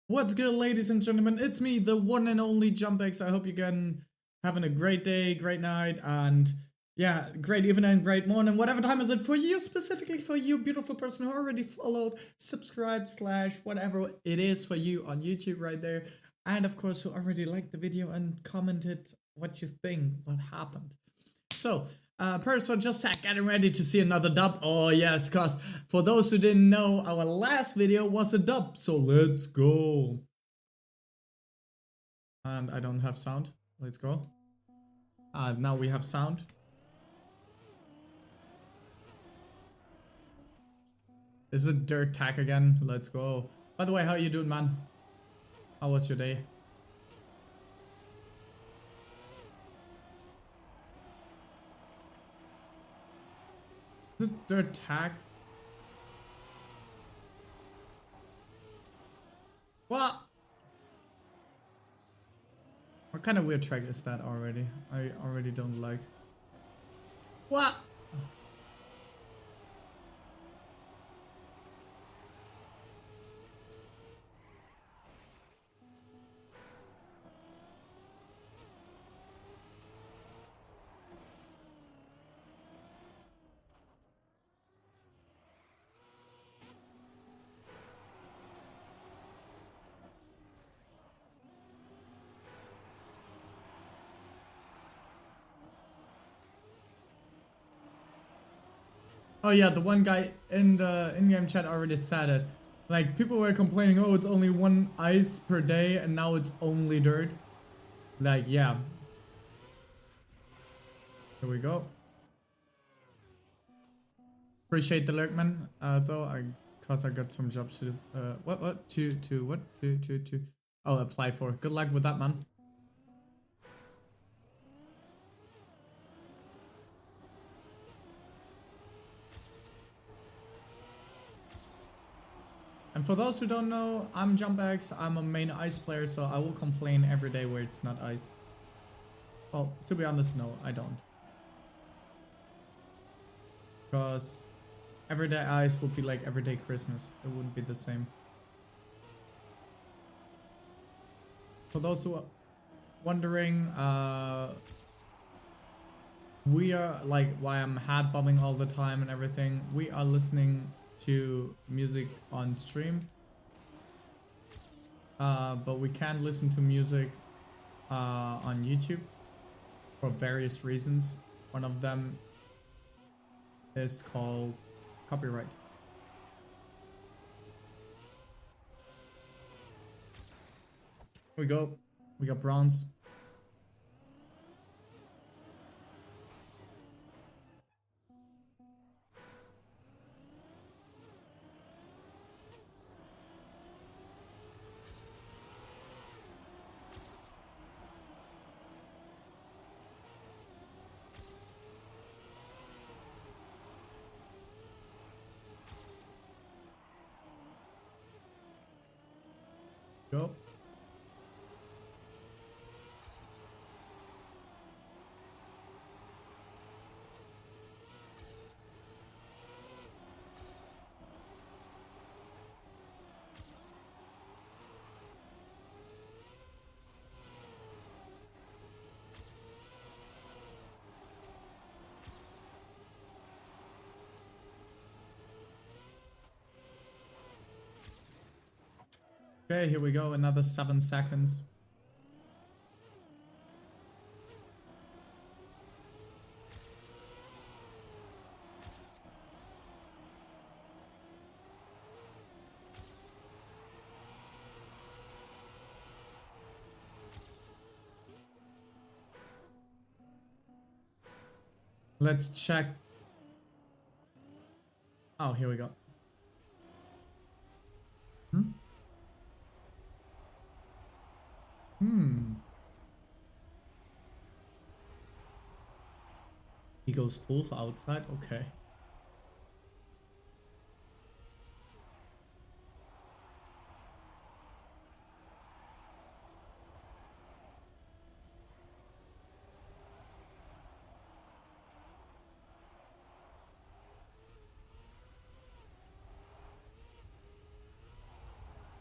What's good, ladies and gentlemen? It's me, the one and only JumpX. I hope you're having a great day, great night, and yeah, great evening, great morning, whatever time is it for you, specifically for you, beautiful person who already followed, subscribed, slash, whatever it is for you on YouTube right there. And of course, who already liked the video and commented what you think, what happened. So, person just sat getting ready to see another dub. Oh yes, cause for those who didn't know, our last video was a dub. So let's go. And I don't have sound. Let's go. Now we have sound. Is it dirt tag again? Let's go. By the way, how you doing, man? How was your day? Is it dirt tag? What? What kind of weird track is that already? I already don't like. What? Oh yeah, the one guy in the in-game chat already said it. Like, people were complaining, oh, it's only one ice per day, and now it's only dirt. Like, yeah. Here we go. Appreciate the lurk, man. Cause I got some jobs to do. What? What? To. Oh, apply for. Good luck with that, man. And for those who don't know, I'm JumpX. I'm a main ice player, so I will complain every day where it's not ice. Well, to be honest, no, I don't. Because everyday ice would be like everyday Christmas. It wouldn't be the same. For those who are wondering, we are like why I'm hat bombing all the time and everything. We are listening to music on stream, but we can't listen to music on YouTube for various reasons. One of them is called copyright. Here we go. We got bronze. Go. Okay, here we go. Another 7 seconds. Let's check. Oh, here we go. He goes full for outside. Okay.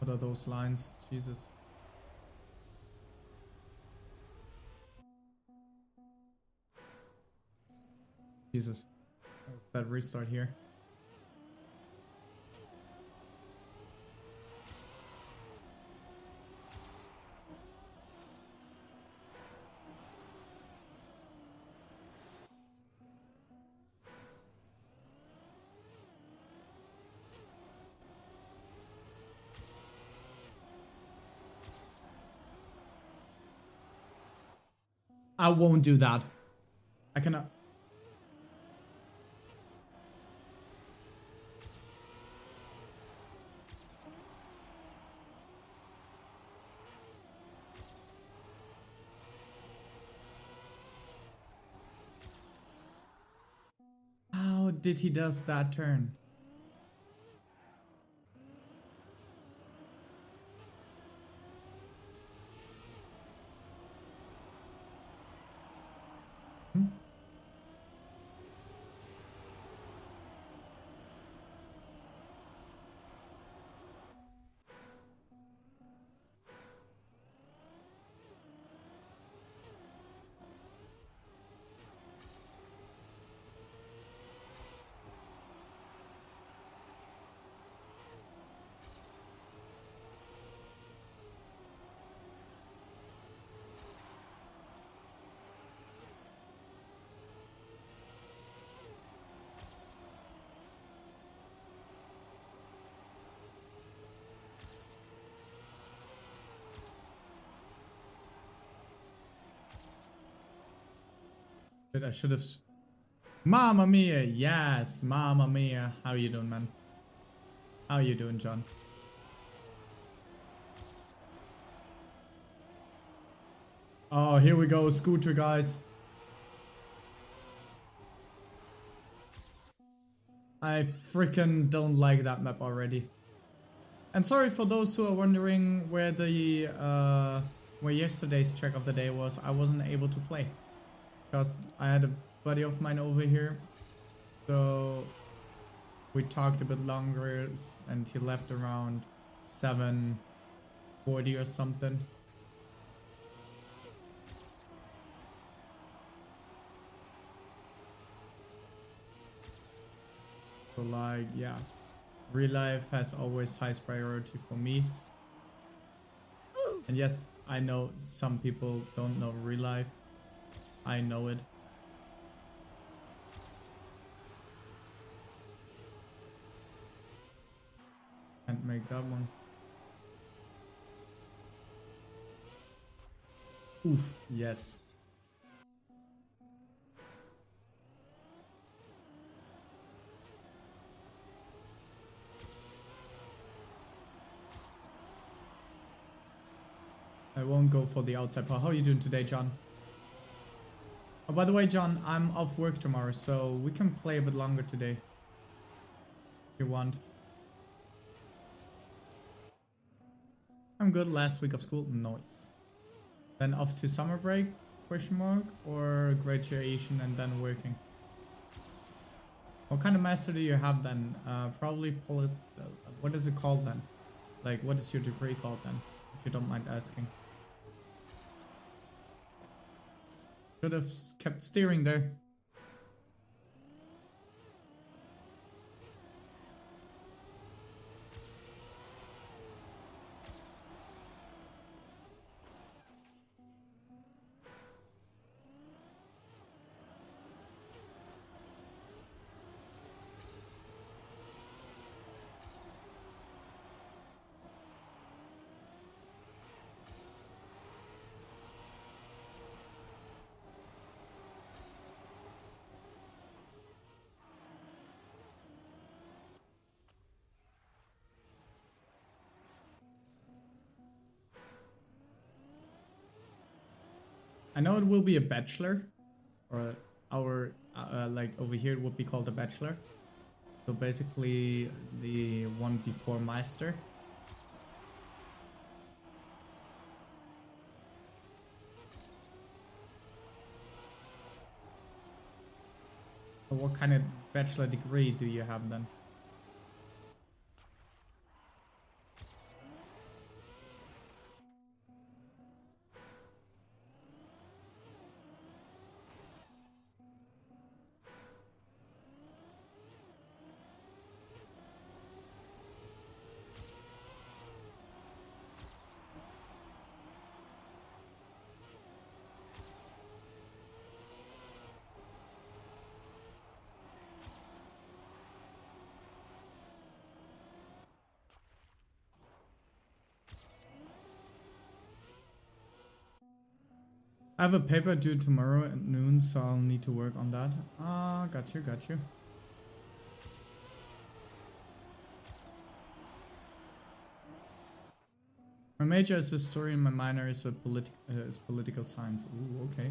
What are those lines? Jesus. Jesus. What was that restart here? I won't do that. I cannot. How did he does that turn? Hmm? I should have. Mamma mia, yes, mamma mia. How you doing, man? How you doing, John? Oh, here we go, scooter guys. I freaking don't like that map already. And sorry for those who are wondering where the where yesterday's track of the day was. I wasn't able to play because I had a buddy of mine over here, so we talked a bit longer, and he left around 7:40 or something. So like, yeah, real life has always highest priority for me. And yes, I know some people don't know real life. I know it. Can't make that one. Oof, yes. I won't go for the outside part. How are you doing today, John? Oh, by the way, John, I'm off work tomorrow, so we can play a bit longer today. If you want. I'm good. Last week of school. Nice. Then off to summer break, question mark, or graduation and then working. What kind of master do you have then? Probably what is it called then? Like, what is your degree called then? If you don't mind asking. Should have kept steering there. I know it will be a bachelor, or our like over here it would be called a bachelor. So basically the one before master. So what kind of bachelor degree do you have then? I have a paper due tomorrow at noon, so I'll need to work on that. Ah, got you, got you. My major is history and my minor is political science. Ooh, okay.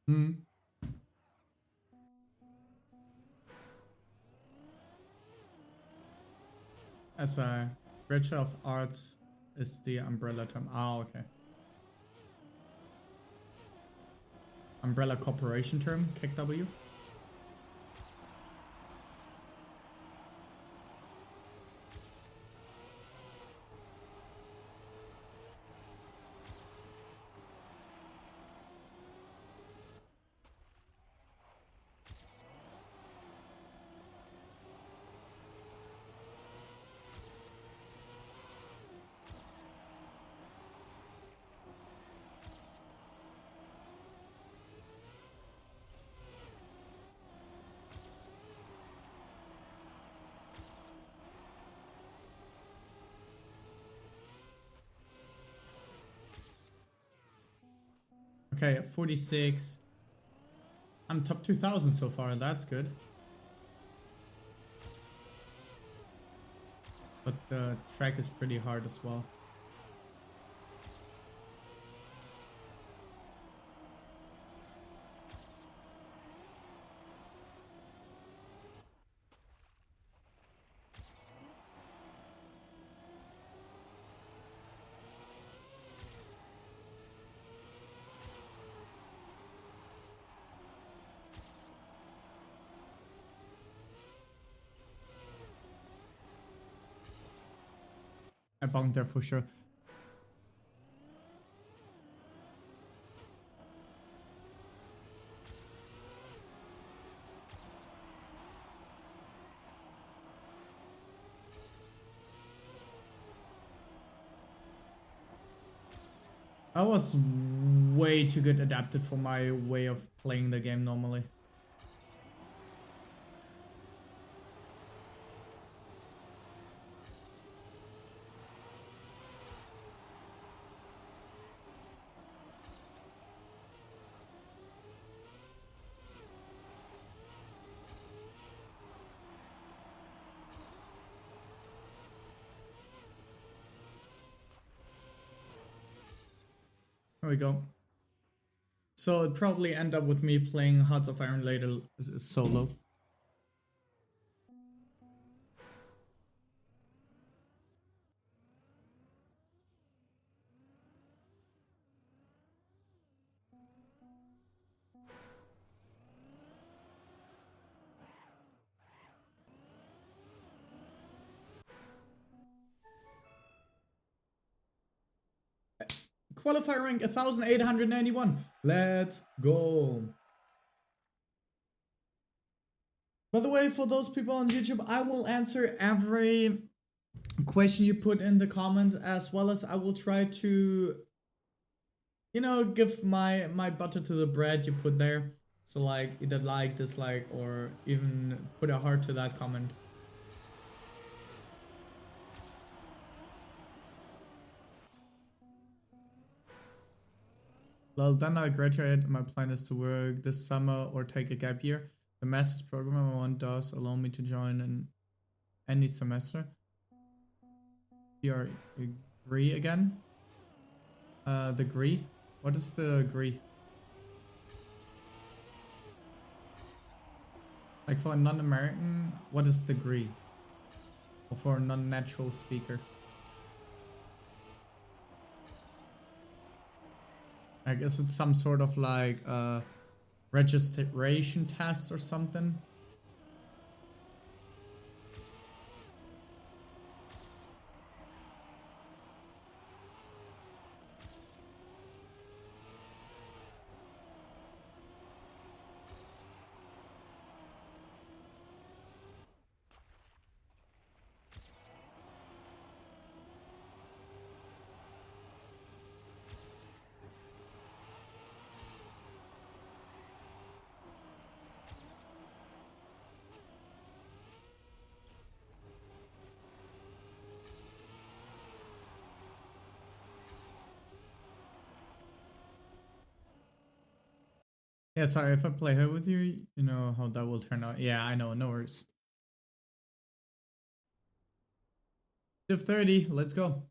Hmm. As a Bachelor of Arts is the umbrella term. Ah, okay. Umbrella corporation term, KW. Okay, 46. I'm top 2000 so far, that's good. But the track is pretty hard as well. I bonked there for sure. I was way too good adapted for my way of playing the game normally. There we go. So it'd probably end up with me playing Hearts of Iron later solo. Qualifier rank 1891. Let's go. By the way, for those people on YouTube, I will answer every question you put in the comments, as well as I will try to, you know, give my butter to the bread you put there. So like either like, dislike, or even put a heart to that comment. Well, then I graduate. My plan is to work this summer or take a gap year. The master's program I want does allow me to join in any semester. You agree again? The degree? What is the degree? Like for a non-American, what is the degree? Or for a non-natural speaker? I guess it's some sort of like registration test or something. Yeah, sorry, if I play her with you, you know how that will turn out. Yeah, I know, no worries. Div 30, let's go.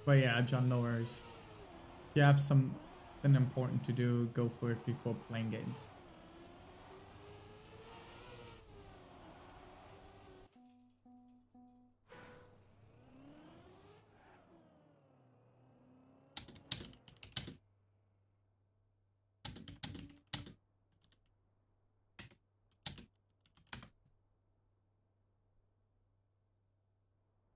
But yeah, John, no worries. If you have something important to do, go for it before playing games.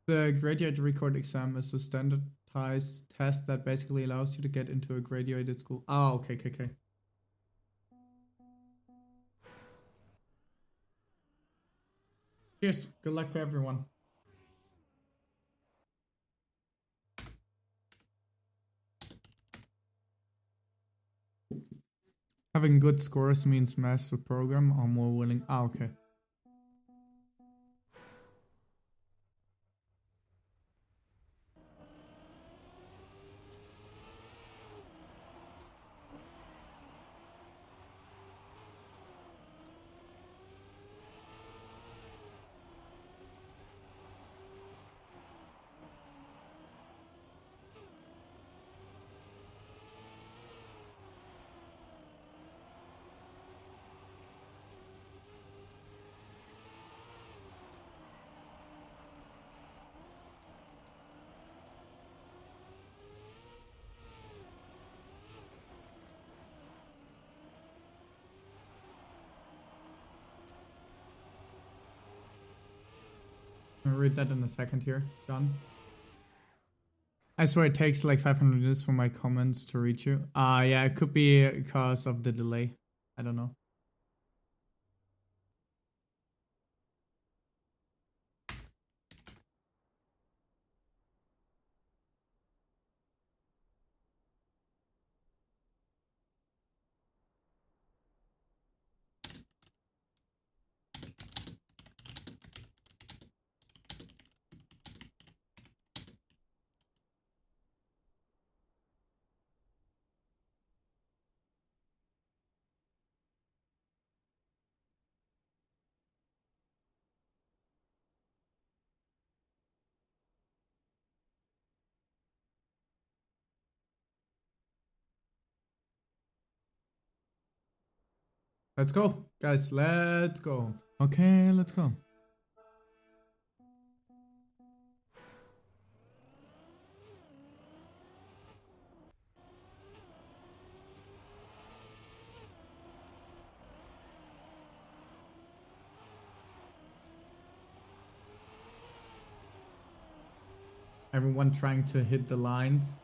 The graduate record exam is a standardized test that basically allows you to get into a graduated school. Oh, okay, okay, okay. Cheers. Good luck to everyone. Having good scores means master program are more willing. Ah, okay. I'll read that in a second here, John. I swear it takes like 500 minutes for my comments to reach you. Yeah, it could be because of the delay. I don't know. Let's go, guys. Let's go. Okay, let's go. Everyone trying to hit the lines.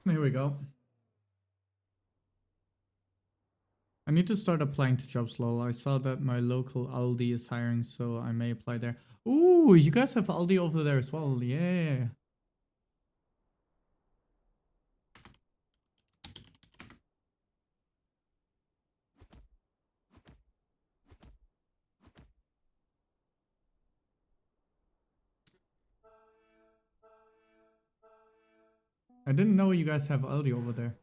Here we go. I need to start applying to jobs, lol. I saw that my local Aldi is hiring, so I may apply there. Ooh, you guys have Aldi over there as well. Yeah. I didn't know you guys have Aldi over there.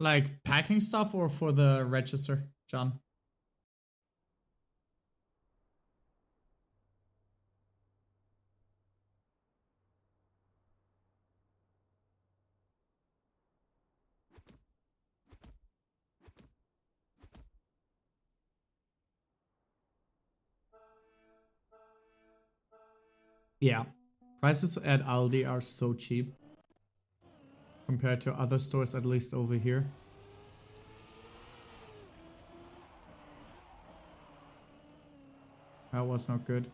Like packing stuff or for the register, John? Yeah. Prices at Aldi are so cheap compared to other stores, at least over here. That was not good.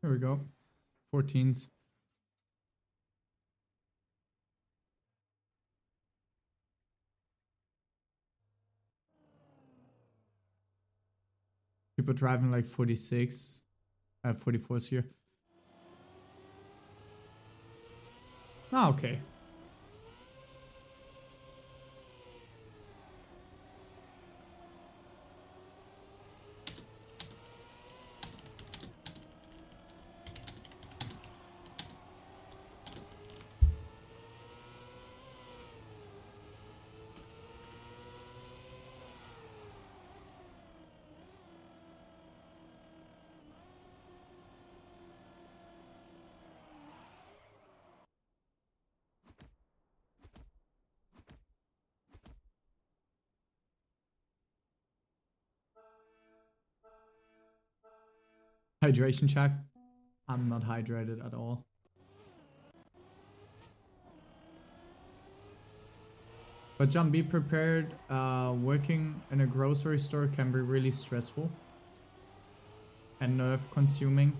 Here we go. 14s. People driving like 46, 44s here. Ah, okay. Hydration check. I'm not hydrated at all. But John, be prepared. Working in a grocery store can be really stressful and nerve consuming.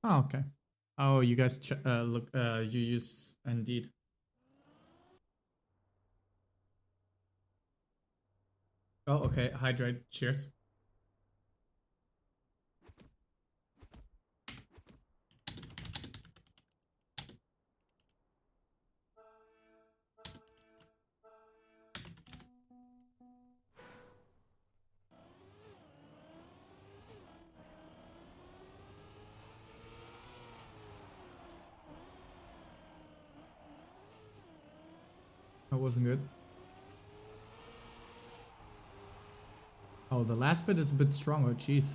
Oh, okay. Oh, you guys look. You use Indeed. Oh, okay. Hydrate. Cheers. That wasn't good. Oh, the last bit is a bit stronger. Jeez.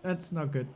That's not good.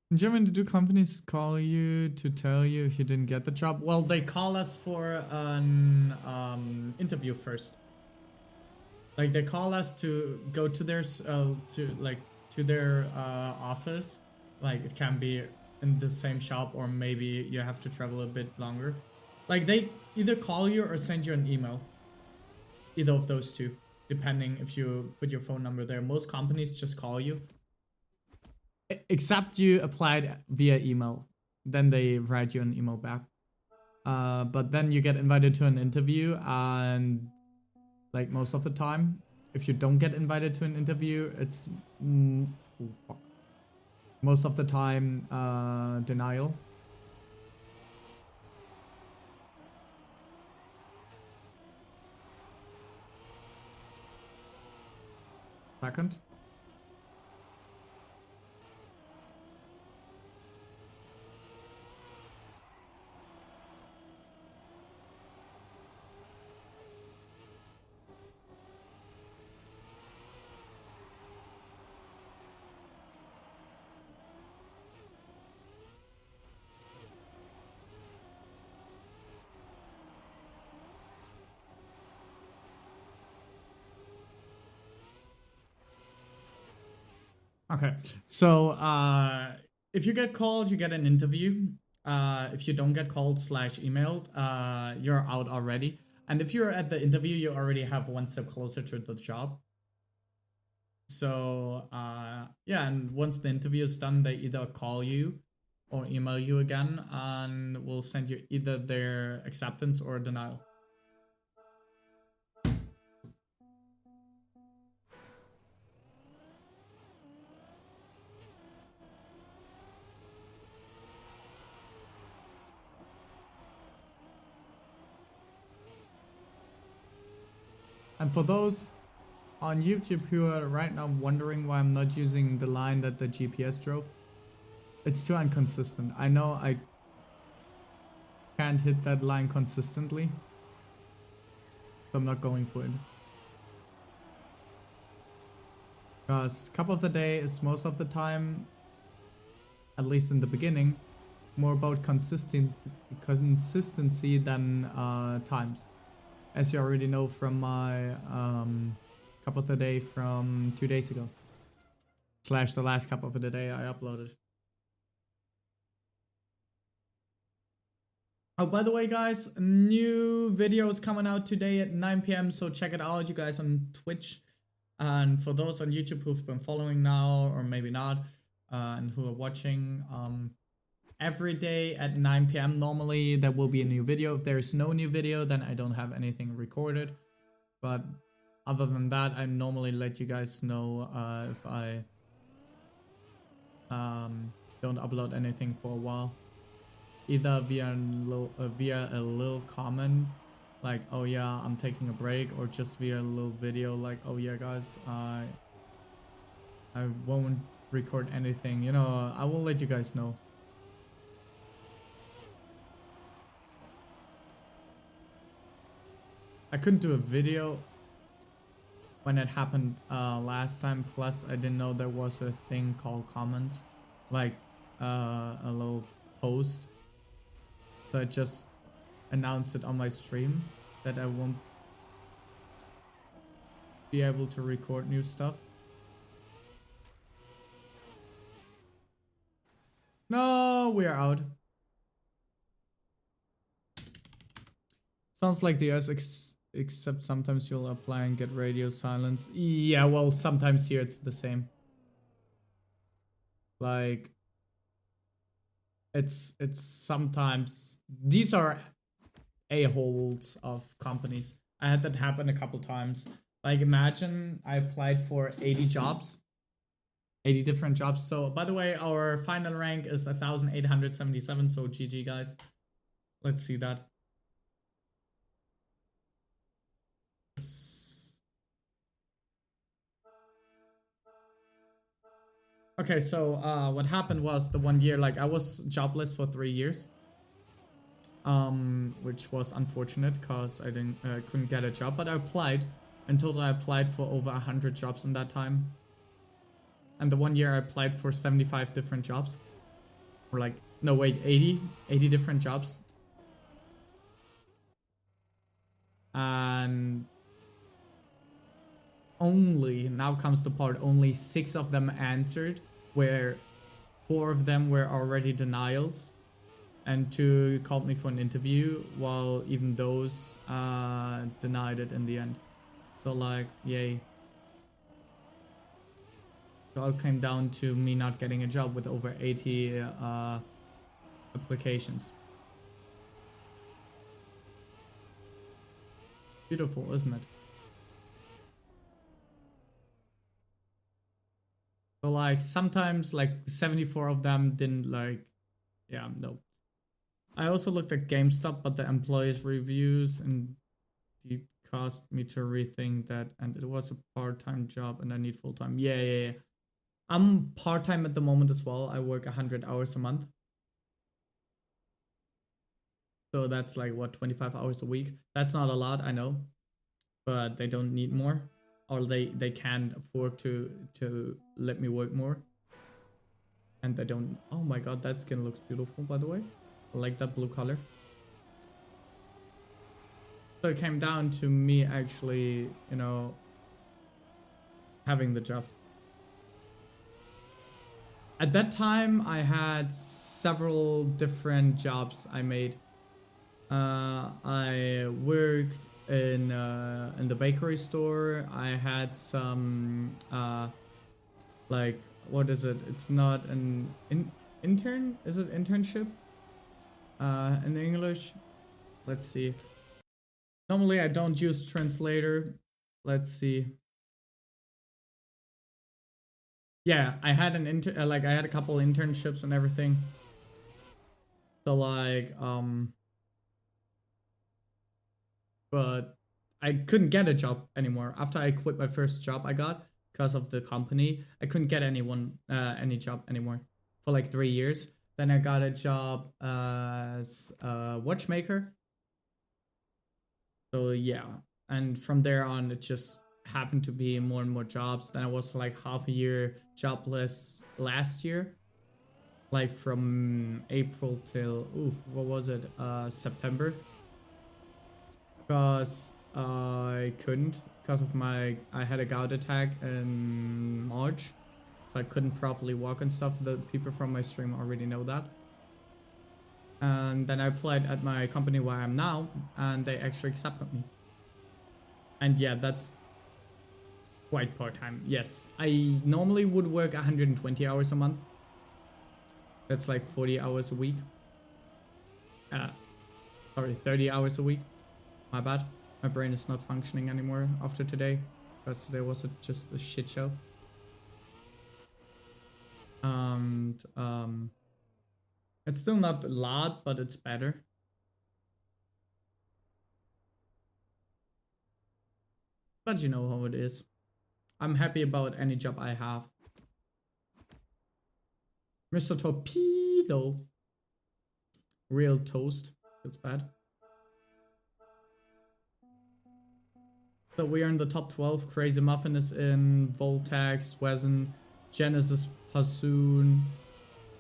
In Germany, do companies call you to tell you if you didn't get the job? Well, they call us for an interview first. Like they call us to go to their to their office. Like it can be in the same shop, or maybe you have to travel a bit longer. Like they either call you or send you an email. Either of those two, depending if you put your phone number there. Most companies just call you. Except you applied via email. Then they write you an email back. But then you get invited to an interview, and like most of the time, if you don't get invited to an interview, it's oh, fuck. Most of the time denial. Second. Okay, so if you get called, you get an interview. If you don't get called slash emailed, you're out already. And if you're at the interview, you already have one step closer to the job. So yeah, and once the interview is done, they either call you or email you again, and will send you either their acceptance or denial. And for those on YouTube who are right now wondering why I'm not using the line that the GPS drove, it's too inconsistent. I know I can't hit that line consistently, so I'm not going for it. Because cup of the day is most of the time, at least in the beginning, more about consistency than times. As you already know from my cup of the day from 2 days ago. / the last cup of the day I uploaded. Oh, by the way, guys, new videos coming out today at 9 p.m. So check it out, you guys on Twitch. And for those on YouTube who've been following now, or maybe not, and who are watching, every day at 9 p.m. normally there will be a new video. If there's no new video, then I don't have anything recorded. But other than that, I normally let you guys know if I don't upload anything for a while. Either via a little comment, like, oh yeah, I'm taking a break, or just via a little video, like, oh yeah, guys, I won't record anything. You know, I will let you guys know. I couldn't do a video. when it happened last time. Plus, I didn't know there was a thing called comments, like a little post. So I just announced it on my stream that I won't be able to record new stuff. No, we are out. Sounds like the US, except sometimes you'll apply and get radio silence. Yeah, well, sometimes here it's the same. Like, it's sometimes, these are a-holes of companies. I had that happen a couple times. Like, imagine I applied for 80 jobs. 80 different jobs. So, by the way, our final rank is 1,877, so GG, guys. Let's see that. Okay, so what happened was the 1 year, like I was jobless for 3 years, which was unfortunate because I couldn't get a job, but I applied. In total, I applied for over 100 jobs in that time. And the 1 year I applied for 75 different jobs, or like, no wait, 80 different jobs. And only, now comes the part, only 6 of them answered, where 4 of them were already denials, and 2 called me for an interview, while even those denied it in the end. So like, yay. It all came down to me not getting a job with over 80 applications. Beautiful, isn't it? So like sometimes like 74 of them didn't like, yeah, no. I also looked at GameStop, but the employees' reviews and it caused me to rethink that, and it was a part-time job and I need full-time. Yeah. I'm part-time at the moment as well. I work 100 hours a month. So that's like what, 25 hours a week. That's not a lot, I know, but they don't need more, or they can't afford to let me work more. And they don't. Oh my god, that skin looks beautiful, by the way. I like that blue color. So it came down to me actually, you know, having the job. At that time, I had several different jobs I made. I worked in the bakery store. I had some like, what is it? It's not an intern. Is it internship? In English. Let's see. Normally I don't use translator. Let's see. Yeah, I had an like I had a couple internships and everything. So like but I couldn't get a job anymore after I quit my first job I got because of the company. I couldn't get any job anymore for like 3 years. Then I got a job as a watchmaker. So yeah, and from there on it just happened to be more and more jobs. Then I was like half a year jobless last year, like from April till what was it, September, because I couldn't, because of I had a gout attack in March, so I couldn't properly walk and stuff. The people from my stream already know that. And then I applied at my company where I am now, and they actually accepted me. And yeah, that's quite part-time. Yes, I normally would work 120 hours a month. That's like 40 hours a week. Sorry, 30 hours a week. My bad. My brain is not functioning anymore after today, because today was just a shit show. And it's still not a lot, but it's better. But you know how it is. I'm happy about any job I have. Mr. Torpedo. Real toast. That's bad. So we are in the top 12. Crazy Muffin is in, Voltax, Wezen, Genesis, Passoon,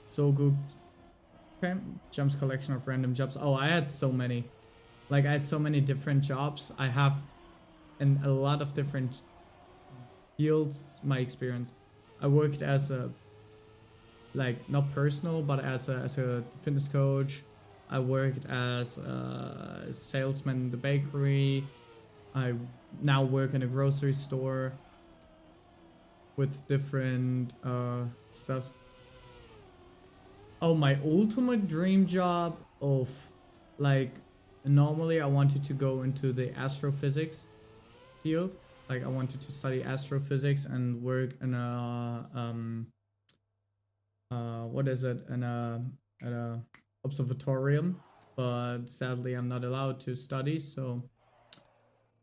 Sogu. Okay. Jumps collection of random jobs. Oh, I had so many. Like, I had so many different jobs. I have in a lot of different fields my experience. I worked as a, like, not personal, but as a fitness coach. I worked as a salesman in the bakery. I now work in a grocery store with different stuff. Oh, my ultimate dream job of, like, normally I wanted to go into the astrophysics field. Like, I wanted to study astrophysics and work in a what is it, in a at a observatorium, but sadly I'm not allowed to study, so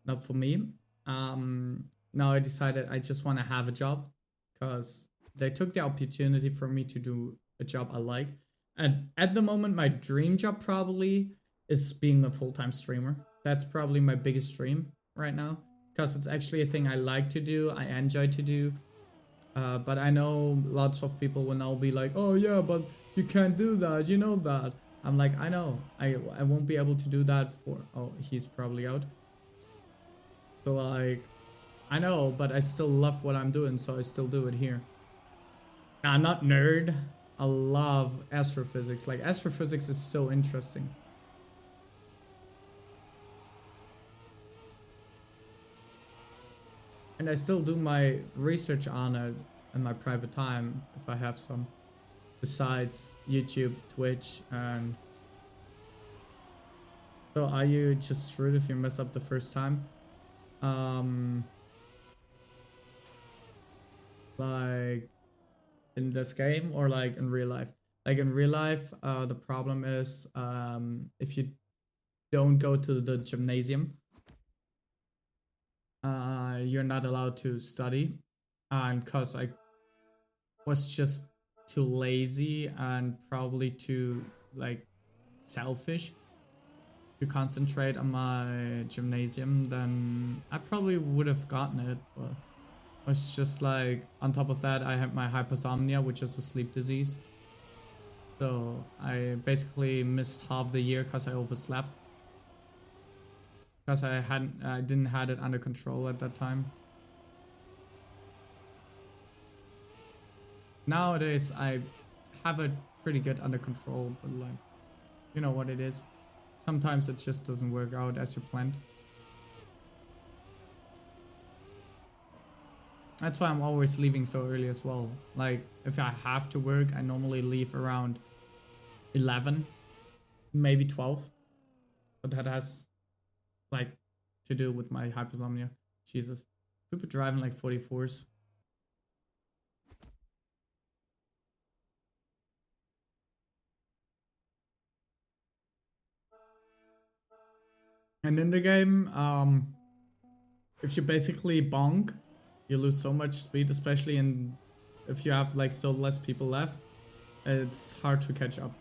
not for me. Now I decided I just want to have a job because they took the opportunity for me to do a job I like. And at the moment, my dream job probably is being a full-time streamer. That's probably my biggest dream right now because it's actually a thing I like to do, I enjoy to do. But I know lots of people will now be like, oh yeah, but you can't do that, you know that. I'm like, I know, I won't be able to do that for, oh, he's probably out. So like, I know, but I still love what I'm doing, so I still do it here. I'm not nerd. I love astrophysics. Like, astrophysics is so interesting. And I still do my research on it in my private time, if I have some. Besides YouTube, Twitch, and... So are you just screwed if you mess up the first time? Like, in this game or like in real life? Like in real life, the problem is if you don't go to the gymnasium, you're not allowed to study. And cause I was just too lazy and probably too like selfish to concentrate on my gymnasium, then I probably would have gotten it, but was just like, on top of that, I had my hypersomnia, which is a sleep disease. So I basically missed half the year because I overslept. Because I didn't had it under control at that time. Nowadays, I have it pretty good under control, but like, you know what it is. Sometimes it just doesn't work out as you planned. That's why I'm always leaving so early as well. Like, if I have to work, I normally leave around 11, maybe 12. But that has, like, to do with my hypersomnia. Jesus. People driving like 44s. And in the game, if you basically bonk, you lose so much speed, especially if you have like so less people left. It's hard to catch up.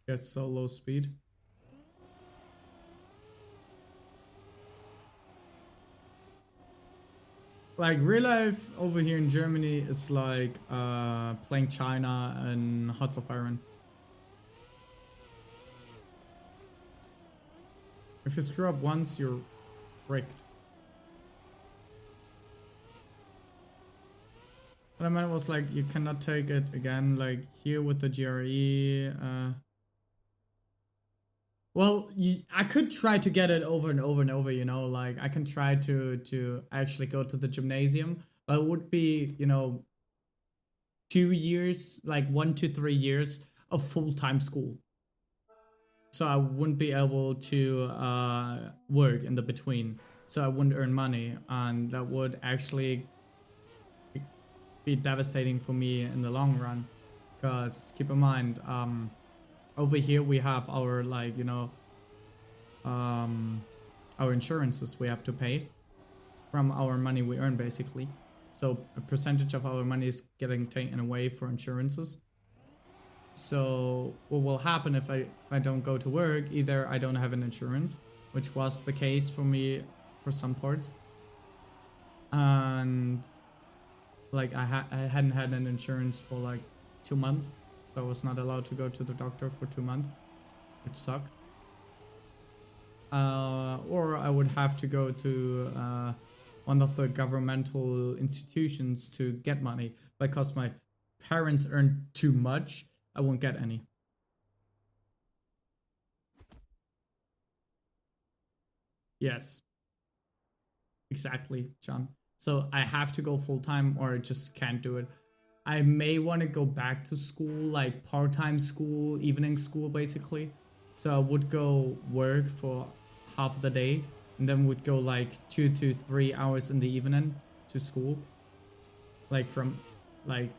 Yes, so low speed. Like, real life over here in Germany is like playing China and Hearts of Iron. If you screw up once, you're fricked. What I meant was like, you cannot take it again, like here with the GRE. Well, I could try to get it over and over and over, you know, like I can try to actually go to the gymnasium, but it would be, you know, 2 years, like 1 to 3 years of full-time school. So I wouldn't be able to work in the between. So I wouldn't earn money, and that would actually be devastating for me in the long run. Because keep in mind, over here we have our, like, you know, our insurances we have to pay from our money we earn, basically. So a percentage of our money is getting taken away for insurances. So what will happen if I don't go to work? Either I don't have an insurance, which was the case for me for some parts, and like I hadn't had an insurance for like 2 months, so I was not allowed to go to the doctor for 2 months, which sucked. Or I would have to go to one of the governmental institutions to get money, because my parents earn too much. I won't get any. Yes, exactly, John. So I have to go full time, or I just can't do it. I may want to go back to school, like part-time school, evening school, basically. So I would go work for half the day, and then would go like 2 to 3 hours in the evening to school, like from like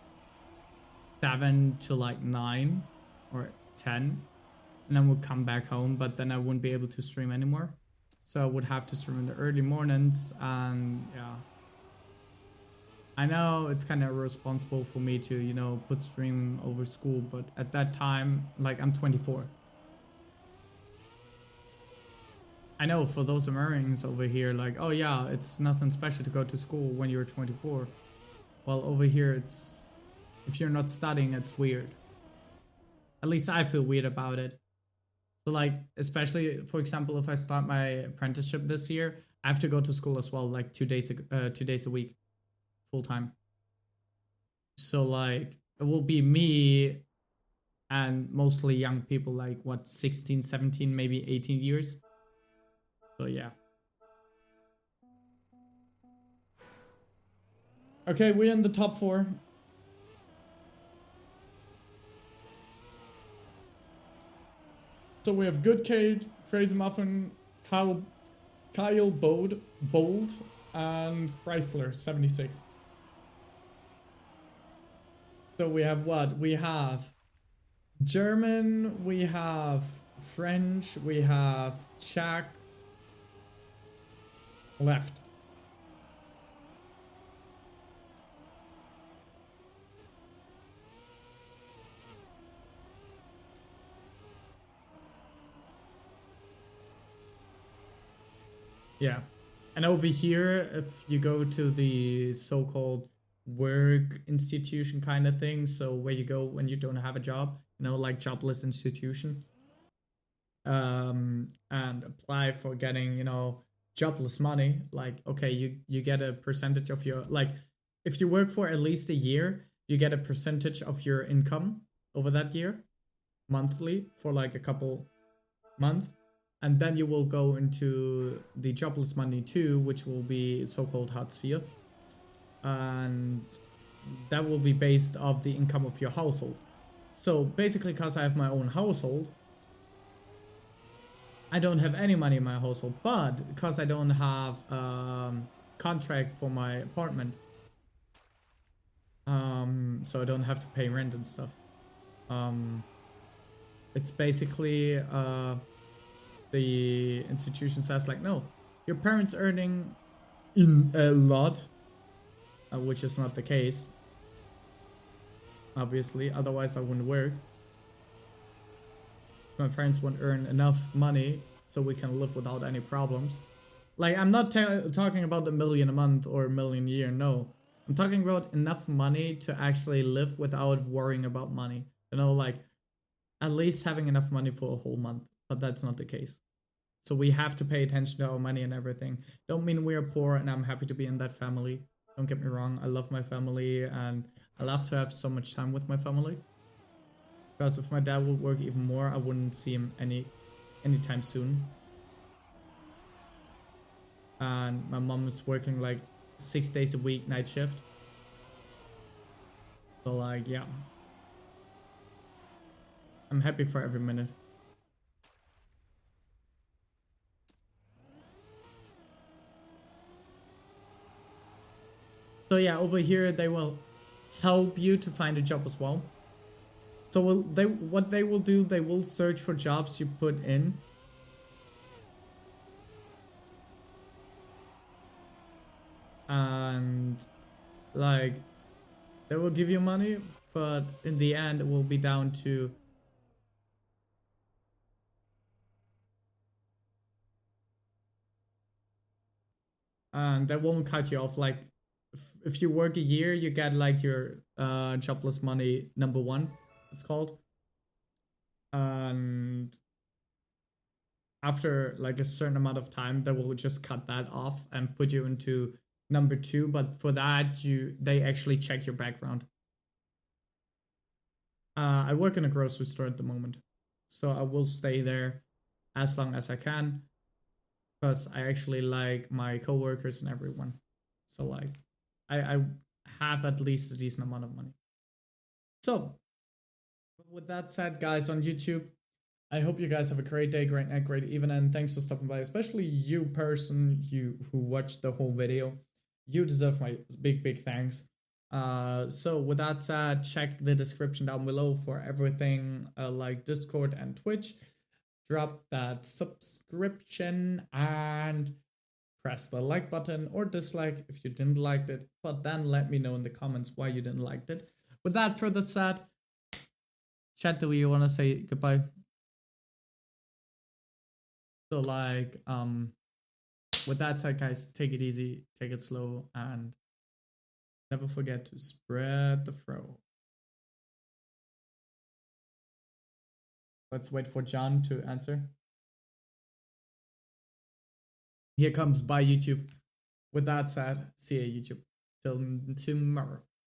7 to like 9 or 10, and then would come back home. But then I wouldn't be able to stream anymore, so I would have to stream in the early mornings. And yeah, I know it's kind of irresponsible for me to, you know, put streaming over school, but at that time, like, I'm 24. I know for those Americans over here, like, oh yeah, it's nothing special to go to school when you're 24. Well, over here, it's, if you're not studying, it's weird. At least I feel weird about it. So like, especially, for example, if I start my apprenticeship this year, I have to go to school as well, like 2 days a week, full time. So like, it will be me and mostly young people, like what, 16, 17, maybe 18 years. So yeah. Okay, we're in the top 4. So we have Good Kate, Crazy Muffin, Kyle Bold, and Chrysler 76. So we have what? We have German, we have French, we have Czech, left. Yeah. And over here, if you go to the so-called work institution kind of thing, so where you go when you don't have a job, you know, like jobless institution, and apply for getting, you know, jobless money. Like, okay, you get a percentage of your, like, if you work for at least a year, you get a percentage of your income over that year, monthly, for like a couple months. And then you will go into the jobless money too, which will be so-called Hartz IV. And that will be based off the income of your household. So basically, because I have my own household, I don't have any money in my household. But because I don't have contract for my apartment, so I don't have to pay rent and stuff. It's basically the institution says like, no, your parents earning in a lot, which is not the case, obviously, otherwise I wouldn't work. My parents won't earn enough money so we can live without any problems. Like, I'm not talking about $1 million a month or $1 million a year, no. I'm talking about enough money to actually live without worrying about money. You know, like, at least having enough money for a whole month. But that's not the case. So we have to pay attention to our money and everything. Don't mean we're poor, and I'm happy to be in that family. Don't get me wrong, I love my family, and I love to have so much time with my family. Because if my dad would work even more, I wouldn't see him anytime soon. And my mom is working like 6 days a week, night shift. So like, yeah. I'm happy for every minute. So yeah, over here they will help you to find a job as well. So what they will do, they will search for jobs you put in. And like they will give you money, but in the end it will be down to and that won't cut you off. Like if you work a year, you get like your jobless money number 1, it's called. And after like a certain amount of time, they will just cut that off and put you into number 2. But for that, they actually check your background. I work in a grocery store at the moment, so I will stay there as long as I can because I actually like my coworkers and everyone. So like, I have at least a decent amount of money. So, with that said, guys on YouTube, I hope you guys have a great day, great night, great evening, and thanks for stopping by. Especially you person, you who watched the whole video. You deserve my big thanks. So with that said, check the description down below for everything like Discord and Twitch. Drop that subscription and press the like button or dislike if you didn't like it. But then let me know in the comments why you didn't like it. With that further said, chat, do you want to say goodbye? So like, with that said, guys, take it easy, take it slow, and never forget to spread the fro. Let's wait for John to answer. Here comes, bye YouTube. With that said, see you YouTube. Till tomorrow.